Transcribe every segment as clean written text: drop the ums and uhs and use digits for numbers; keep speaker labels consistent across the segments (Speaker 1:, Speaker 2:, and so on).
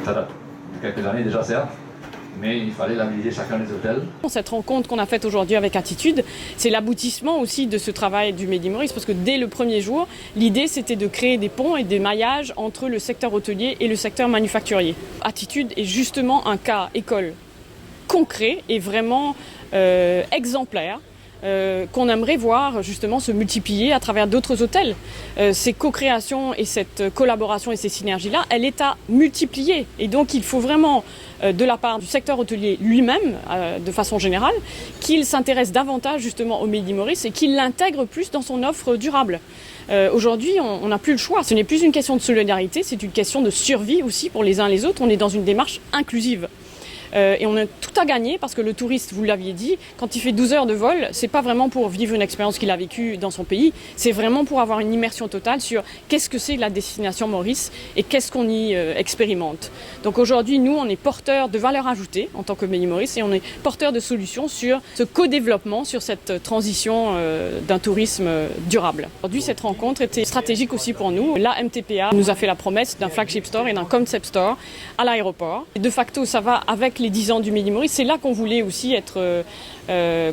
Speaker 1: Ça date de quelques années déjà, certes, mais il fallait labelliser chacun des hôtels.
Speaker 2: Cette rencontre qu'on a faite aujourd'hui avec Attitude, c'est l'aboutissement aussi de ce travail du Made in Maurice, parce que dès le premier jour, l'idée c'était de créer des ponts et des maillages entre le secteur hôtelier et le secteur manufacturier. Attitude est justement un cas école concret et vraiment exemplaire. Qu'on aimerait voir justement se multiplier à travers d'autres hôtels. Ces co-créations et cette collaboration et ces synergies-là, elle est à multiplier. Et donc il faut vraiment, de la part du secteur hôtelier lui-même, de façon générale, qu'il s'intéresse davantage justement au Made in Maurice et qu'il l'intègre plus dans son offre durable. Aujourd'hui, on n'a plus le choix. Ce n'est plus une question de solidarité, c'est une question de survie aussi pour les uns et les autres. On est dans une démarche inclusive. Et on a tout à gagner parce que le touriste, vous l'aviez dit, quand il fait 12 heures de vol, c'est pas vraiment pour vivre une expérience qu'il a vécue dans son pays, c'est vraiment pour avoir une immersion totale sur qu'est-ce que c'est la destination Maurice et qu'est-ce qu'on y expérimente. Donc aujourd'hui, nous, on est porteurs de valeur ajoutée en tant que Made in Maurice et on est porteurs de solutions sur ce co-développement, sur cette transition d'un tourisme durable. Aujourd'hui, cette rencontre était stratégique aussi pour nous. La MTPA nous a fait la promesse d'un flagship store et d'un concept store à l'aéroport. Et de facto, ça va avec les 10 ans du Made in Maurice. C'est là qu'on voulait aussi être,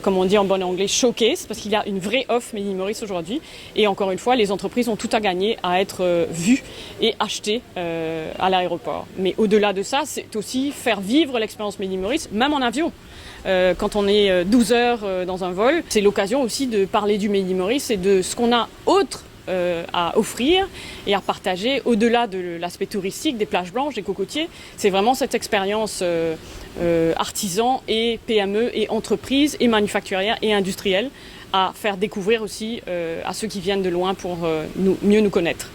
Speaker 2: comme on dit en bon anglais, showcase, parce qu'il y a une vraie offre Made in Maurice aujourd'hui. Et encore une fois, les entreprises ont tout à gagner à être vues et achetées à l'aéroport. Mais au-delà de ça, c'est aussi faire vivre l'expérience Made in Maurice, même en avion. Quand on est 12 heures dans un vol, c'est l'occasion aussi de parler du Made in Maurice et de ce qu'on a autre à offrir et à partager au-delà de l'aspect touristique, des plages blanches, des cocotiers. C'est vraiment cette expérience artisan et PME et entreprises et manufacturières et industrielles à faire découvrir aussi à ceux qui viennent de loin pour mieux nous connaître.